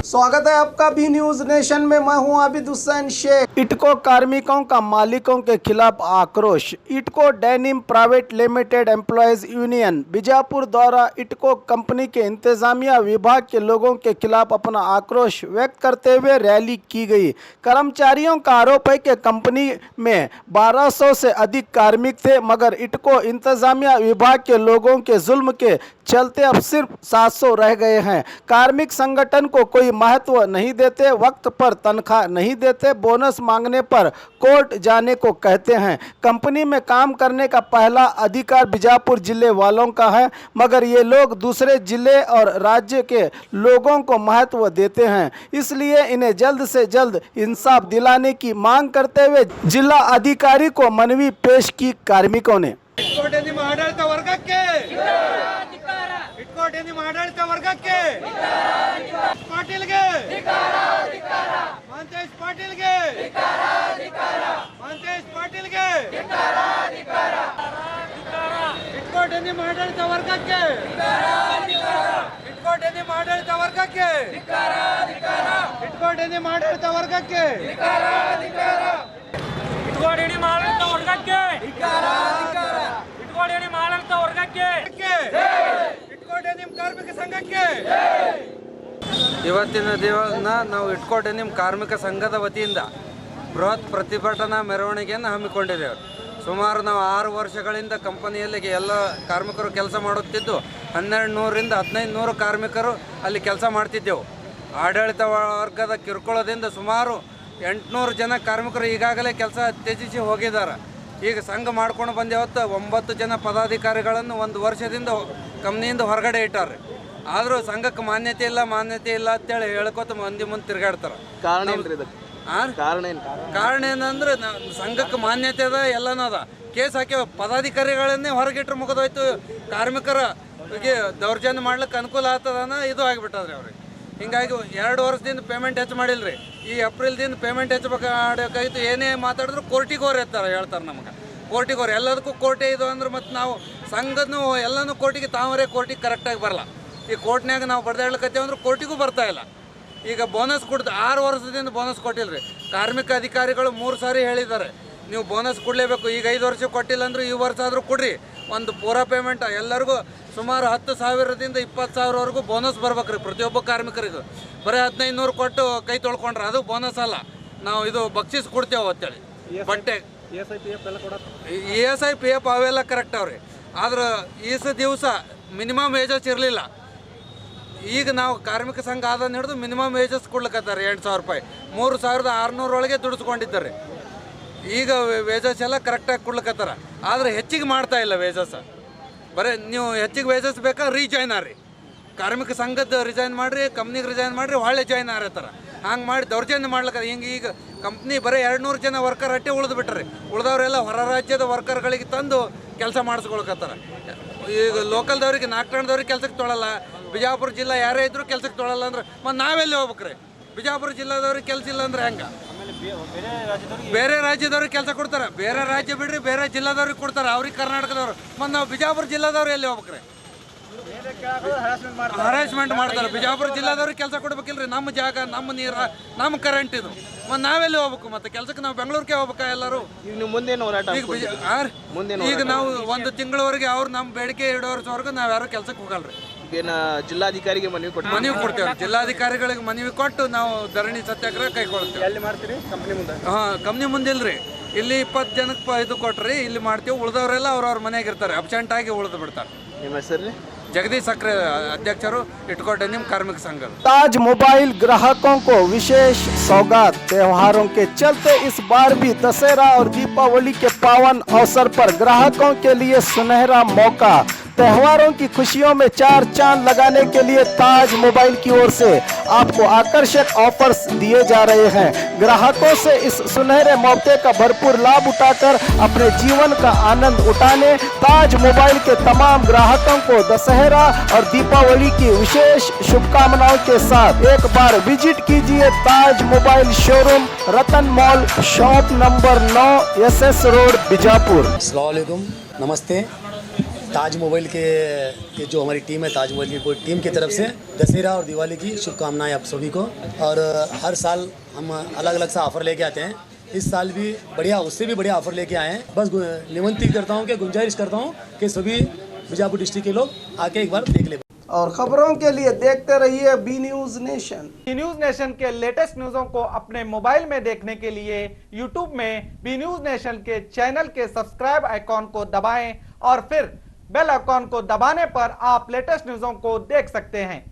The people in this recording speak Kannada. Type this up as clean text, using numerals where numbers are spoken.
स्वागत है आपका बी न्यूज नेशन में। मैं हूं आबिद हुसैन शेख। इटको कार्मिकों का मालिकों के खिलाफ आक्रोश। Itco denim private limited employees union Bijapur द्वारा इटको कंपनी के इंतजामिया विभाग के लोगों के खिलाफ अपना आक्रोश व्यक्त करते हुए रैली की गई। कर्मचारियों का आरोप है कि कंपनी में 1200 से अधिक कार्मिक थे, मगर इटको इंतजामिया विभाग के लोगों के जुल्म के चलते अब सिर्फ 700 रह गए हैं। कार्मिक संगठन को कोई महत्व नहीं देते, वक्त पर तनख्वाह नहीं देते, बोनस मांगने पर कोर्ट जाने को कहते हैं। कंपनी में काम करने का पहला अधिकार बीजापुर जिले वालों का है, मगर ये लोग दूसरे जिले और राज्य के लोगों को महत्व देते हैं। इसलिए इन्हें जल्द से जल्द इंसाफ दिलाने की मांग करते हुए जिला अधिकारी को मनवी पेश की कार्मिकों ने। ಆಡಳಿತ ವರ್ಗಕ್ಕೆ ಇಟ್ಕೋಟೆ ನಿಮ್ಮ ಆಡಳಿತ ವರ್ಗಕ್ಕೆ ಪಾಟೀಲ್ಗೆ ಮಂತೇಶ್ ಪಾಟೀಲ್ಗೆ ಮಂತೇಶ್ ಪಾಟೀಲ್ಗೆ ಇಟ್ಕೋಟೆ ನಿಮ್ಮ ಆಡಳಿತ ವರ್ಗಕ್ಕೆ ಇಟ್ಕೋಟೆ ನಿಮ್ಮ ಆಡಳಿತ ವರ್ಗಕ್ಕೆ ಇಟ್ಕೋಟೆ ನಿಮ್ಮ ಆಡಳಿತ ವರ್ಗಕ್ಕೆ ಇಟ್ಕೋಟೆ ನಿಮ್ಮ ಆಡಳಿತ ವರ್ಗಕ್ಕೆ ಇಟ್ಕೋಟೆ ಆಡಳಿತ ವರ್ಗಕ್ಕೆ ಇಟ್ಕೋಟೆ ನಿಮ್ಮ ಕಾರ್ಮಿಕ ಸಂಘಕ್ಕೆ ಇವತ್ತಿನ ದಿನ ನಾವು ಇಟ್ಕೋಟೆ ನಿಮ್ಮ ಕಾರ್ಮಿಕ ಸಂಘದ ವತಿಯಿಂದ ಬೃಹತ್ ಪ್ರತಿಭಟನಾ ಮೆರವಣಿಗೆಯನ್ನು ಹಮ್ಮಿಕೊಂಡಿದ್ದೇವೆ. ಸುಮಾರು ನಾವು 6 ವರ್ಷಗಳಿಂದ ಕಂಪನಿಯಲ್ಲಿ ಎಲ್ಲ ಕಾರ್ಮಿಕರು ಕೆಲಸ ಮಾಡುತ್ತಿದ್ದು 1200ರಿಂದ 1500 ಕಾರ್ಮಿಕರು ಅಲ್ಲಿ ಕೆಲಸ ಮಾಡ್ತಿದ್ದೆವು. ಆಡಳಿತ ವರ್ಗದ ಕಿರುಕುಳದಿಂದ ಸುಮಾರು 800 ಜನ ಕಾರ್ಮಿಕರು ಈಗಾಗಲೇ ಕೆಲಸ ತ್ಯಜಿಸಿ ಹೋಗಿದ್ದಾರೆ. ಈಗ ಸಂಘ ಮಾಡ್ಕೊಂಡು ಬಂದೇವತ್ತು 9 ಜನ ಪದಾಧಿಕಾರಿಗಳನ್ನು 1 ವರ್ಷದಿಂದ ಕಂಪ್ನಿಯಿಂದ ಹೊರಗಡೆ ಇಟ್ಟಾರೆ. ಆದರೂ ಸಂಘಕ್ಕೆ ಮಾನ್ಯತೆ ಇಲ್ಲ ಅಂತೇಳಿ ಹೇಳ್ಕೊತ ಮಂದಿ ಮುಂದೆ ತಿರುಗಾಡ್ತಾರೆ. ಕಾರಣ ಏನಂದ್ರೆ ಸಂಘಕ್ಕೆ ಮಾನ್ಯತೆ ಅದ, ಎಲ್ಲನೂ ಅದ. ಕೇಸ್ ಹಾಕಿ ಪದಾಧಿಕಾರಿಗಳನ್ನೇ ಹೊರಗಿಟ್ರೆ ಮುಗಿದೋಯ್ತು. ಕಾರ್ಮಿಕರ ದೌರ್ಜನ್ಯ ಮಾಡ್ಲಿಕ್ಕೆ ಅನುಕೂಲ ಆಗ್ತದನ ಇದು ಆಗಿಬಿಟ್ಟದ್ರಿ ಅವ್ರಿಗೆ. ಹಿಂಗಾಗಿ 2 ವರ್ಷದಿಂದ ಪೇಮೆಂಟ್ ಹೆಚ್ಚು ಮಾಡಿಲ್ರಿ. ಈ ಏಪ್ರಿಲ್ದಿಂದ ಪೇಮೆಂಟ್ ಹೆಚ್ಚಬೇಕಾಗಿತ್ತು. ಏನೇ ಮಾತಾಡಿದ್ರು ಕೋರ್ಟಿಗೆ ಹೋರ್ ಹೇಳ್ತಾರೆ ನಮ್ಗೆ. ಕೋರ್ಟಿಗೆ ಹೋರ್ ಎಲ್ಲದಕ್ಕೂ ಕೋರ್ಟೇ ಇದು ಅಂದ್ರೆ ಮತ್ತು ನಾವು ಸಂಘನೂ ಎಲ್ಲನೂ ಕೋರ್ಟಿಗೆ ಕೋರ್ಟಿಗೆ ಕರೆಕ್ಟಾಗಿ ಬರಲ್ಲ. ಈ ಕೋರ್ಟ್ನಾಗ ನಾವು ಬಡ್ದಾಡ್ಲಿಕ್ಕತ್ತೇವೆ ಅಂದ್ರೆ ಕೋರ್ಟಿಗೂ ಬರ್ತಾ ಇಲ್ಲ. ಈಗ ಬೋನಸ್ 6 ವರ್ಷದಿಂದ ಬೋನಸ್ ಕೊಟ್ಟಿಲ್ಲ ರೀ. ಕಾರ್ಮಿಕ ಅಧಿಕಾರಿಗಳು 3 ಸಾರಿ ಹೇಳಿದ್ದಾರೆ ನೀವು ಬೋನಸ್ ಕೊಡಲೇಬೇಕು. ಈಗ 5 ವರ್ಷ ಕೊಟ್ಟಿಲ್ಲ ಅಂದ್ರೆ ಈ ವರ್ಷ ಆದರೂ ಕೊಡ್ರಿ. ಒಂದು ಪೂರಾ ಪೇಮೆಂಟ್ ಎಲ್ಲರಿಗೂ ಸುಮಾರು 10,000ದಿಂದ 20,000ವರೆಗೂ ಬೋನಸ್ ಬರ್ಬೇಕು ರೀ ಪ್ರತಿಯೊಬ್ಬ ಕಾರ್ಮಿಕರಿಗೂ. ಬರೀ 1500 ಕೊಟ್ಟು ಕೈ ತೊಳ್ಕೊಂಡ್ರೆ ಅದು ಬೋನಸ್ ಅಲ್ಲ, ನಾವು ಇದು ಬಕ್ಷಿಸ್ ಕೊಡ್ತೇವೆ ಅಂತೇಳಿ. ಬಟ್ಟೆ ESI PF ಅವೆಲ್ಲ ಕರೆಕ್ಟ್ ಅವ್ರಿ. ಆದ್ರೆ ದಿವಸ ಮಿನಿಮಮ್ ವೇಜಸ್ ಇರಲಿಲ್ಲ. ಈಗ ನಾವು ಕಾರ್ಮಿಕ ಸಂಘ ಆದನ್ನು ಹಿಡಿದು ಮಿನಿಮಮ್ ವೇಜಸ್ ಕೊಡ್ಲಿಕ್ಕತ್ತಾರೆ 8,000 ರೂಪಾಯಿ. 3,600 ಒಳಗೆ ದುಡಿಸ್ಕೊಂಡಿದ್ದಾರೆ. ಈಗ ವೇಜಸ್ ಎಲ್ಲ ಕರೆಕ್ಟಾಗಿ ಕೊಡ್ಲಿಕ್ಕತ್ತಾರ. ಆದರೆ ಹೆಚ್ಚಿಗೆ ಮಾಡ್ತಾ ಇಲ್ಲ ವೇಜಸ್. ಬರೀ ನೀವು ಹೆಚ್ಚಿಗೆ ವೇಜಸ್ ಬೇಕಾ ರೀಜಾಯ್ನ್ ಆರ್ರಿ. ಕಾರ್ಮಿಕ ಸಂಘದ ರಿಜೈನ್ ಮಾಡಿರಿ, ಕಂಪ್ನಿಗೆ ರಿಜೈನ್ ಮಾಡಿರಿ, ಒಳ್ಳೆ ಜಾಯ್ನ್ ಆರತ್ತಾರ. ಹಂಗೆ ಮಾಡಿ ದೌರ್ಜನ್ಯ ಮಾಡ್ಲಿಕ್ಕೆ ಹಿಂಗೆ ಈಗ ಕಂಪ್ನಿ ಬರೀ 200 ಜನ ವರ್ಕರ್ ಅಟ್ಟೆ ಉಳಿದು ಬಿಟ್ರಿ. ಉಳಿದವರೆಲ್ಲ ಹೊರ ರಾಜ್ಯದ ವರ್ಕರ್ಗಳಿಗೆ ತಂದು ಕೆಲಸ ಮಾಡಿಸ್ಕೊಳಕತ್ತಾರ. ಈಗ ಲೋಕಲ್ದವ್ರಿಗೆ 4 ಟಣದವ್ರಿಗೆ ಕೆಲಸಕ್ಕೆ ತೊಗೊಳಲ್ಲ. ಬಿಜಾಪುರ ಜಿಲ್ಲಾ ಯಾರೇ ಇದ್ರೂ ಕೆಲಸಕ್ಕೆ ತೊಗೊಳಲ್ಲ ಅಂದ್ರೆ ಮತ್ತು ನಾವೆಲ್ಲಿ ಹೋಗ್ಬೇಕ್ರಿ? ಬಿಜಾಪುರ ಜಿಲ್ಲಾದವ್ರಿಗೆ ಕೆಲಸ ಇಲ್ಲ ಅಂದ್ರೆ ಹೆಂಗೆ? ಬೇರೆ ರಾಜ್ಯದವ್ರಿಗೆ ಕೆಲಸ ಕೊಡ್ತಾರೆ. ಬೇರೆ ರಾಜ್ಯ ಬಿಡ್ರಿ, ಬೇರೆ ಜಿಲ್ಲಾದವ್ರಿಗೆ ಕೊಡ್ತಾರೆ. ಅವ್ರಿಗೆ ಕರ್ನಾಟಕದವ್ರು. ಮತ್ತು ನಾವು ಬಿಜಾಪುರ ಜಿಲ್ಲಾದವ್ರು ಎಲ್ಲಿ ಹೋಗ್ಬೇಕ್ರಿ? ಹರಾಸ್ಮೆಂಟ್ ಮಾಡ್ತಾರೆ. ಬಿಜಾಪುರ ಜಿಲ್ಲಾದವ್ರಿಗೆ ಕೆಲಸ ಕೊಡ್ಬೇಕಿಲ್ರಿ. ನಮ್ಮ ಜಾಗ, ನಮ್ಮ ನೀರು, ನಮ್ಮ ಕರೆಂಟ್ ಇದು. ಮತ್ತು ನಾವೆಲ್ಲಿ ಹೋಗ್ಬೇಕು? ಮತ್ತು ಕೆಲಸಕ್ಕೆ ನಾವು ಬೆಂಗಳೂರಿಗೆ ಹೋಗ್ಬೇಕಾ ಎಲ್ಲರೂ? ಈಗ ನಾವು 1 ತಿಂಗಳವರೆಗೆ ಅವ್ರು ನಮ್ಮ ಬೇಡಿಕೆ ಈಡೇರಿಸೋವರೆಗೂ ನಾವು ಯಾರು ಕೆಲಸಕ್ಕೆ ಹೋಗಲ್ರಿ. ಜಿಲ್ಲಾಧಿಕಾರಿಗೆ ಮನವಿ ಕೊಡ್ತೇವೆ. ಜಿಲ್ಲಾಧಿಕಾರಿಗಳಿಗೆ ಮನವಿ ಕೊಟ್ಟು ನಾವು ಧರಣಿ ಸತ್ಯಾಗ್ರಹ ಕೈಗೊಳ್ತೇವೆ. ಎಲ್ಲಿ ಮಾಡ್ತೀರಿ? ಕಂಪ್ನಿ ಮುಂದೆ? ಕಂಪ್ನಿ ಮುಂದೆ ಇಲ್ರಿ. ಇಲ್ಲಿ 20 ಜನಕ್ಕೆ ಇದು ಕೊಟ್ರಿ, ಇಲ್ಲಿ ಮಾಡ್ತೀವಿ. ಉಳಿದವರೆಲ್ಲ ಅವ್ರವ್ರ ಮನೆಗೆ ಇರ್ತಾರೆ, ಅಬ್ಸೆಂಟ್ ಆಗಿ ಉಳಿದು ಬಿಡ್ತಾರೆ. ನಿಮ್ಮ ಹೆಸರು? जगदीश सक्रे अध्यक्षರು इटकोटे निम कार्मिक संघ। ताज मोबाइल ग्राहकों को विशेष सौगात। त्योहारों के चलते इस बार भी दशहरा और दीपावली के पावन अवसर पर ग्राहकों के लिए सुनहरा मौका। त्योहारों की खुशियों में 4 चांद लगाने के लिए ताज मोबाइल की ओर से आपको आकर्षक ऑफर्स दिए जा रहे हैं। ग्राहकों से इस सुनहरे मौके का भरपूर लाभ उठाकर अपने जीवन का आनंद उठाने ताज मोबाइल के तमाम ग्राहकों को दशहरा और दीपावली की विशेष शुभकामनाओं के साथ एक बार विजिट कीजिए Taj mobile showroom, Ratan mall, shop number 9, SS road, Bijapur. अस्सलाम वालेकुम, नमस्ते। ताज मोबाइल के ये जो हमारी टीम है, ताज मोबाइल की पूरी टीम की तरफ से दशहरा और दिवाली की शुभकामनाएं आप सभी को। और हर साल हम अलग अलग सा ऑफर लेके आते हैं। इस साल भी बढ़िया, उससे भी बढ़िया ऑफर लेके आए हैं। बस निमंत्रित करता हूँ कि गुंजाइश करता हूँ कि सभी बीजापुर डिस्ट्रिक्ट के लोग आके एक बार देख ले। और खबरों के लिए देखते रहिए B News Nation. B News Nation के लेटेस्ट न्यूज़ों को अपने मोबाइल में देखने के लिए यूट्यूब में बी न्यूज नेशन के चैनल के सब्सक्राइब आइकॉन को दबाएं और फिर बेल आइकॉन को दबाने पर आप लेटेस्ट न्यूज़ों को देख सकते हैं।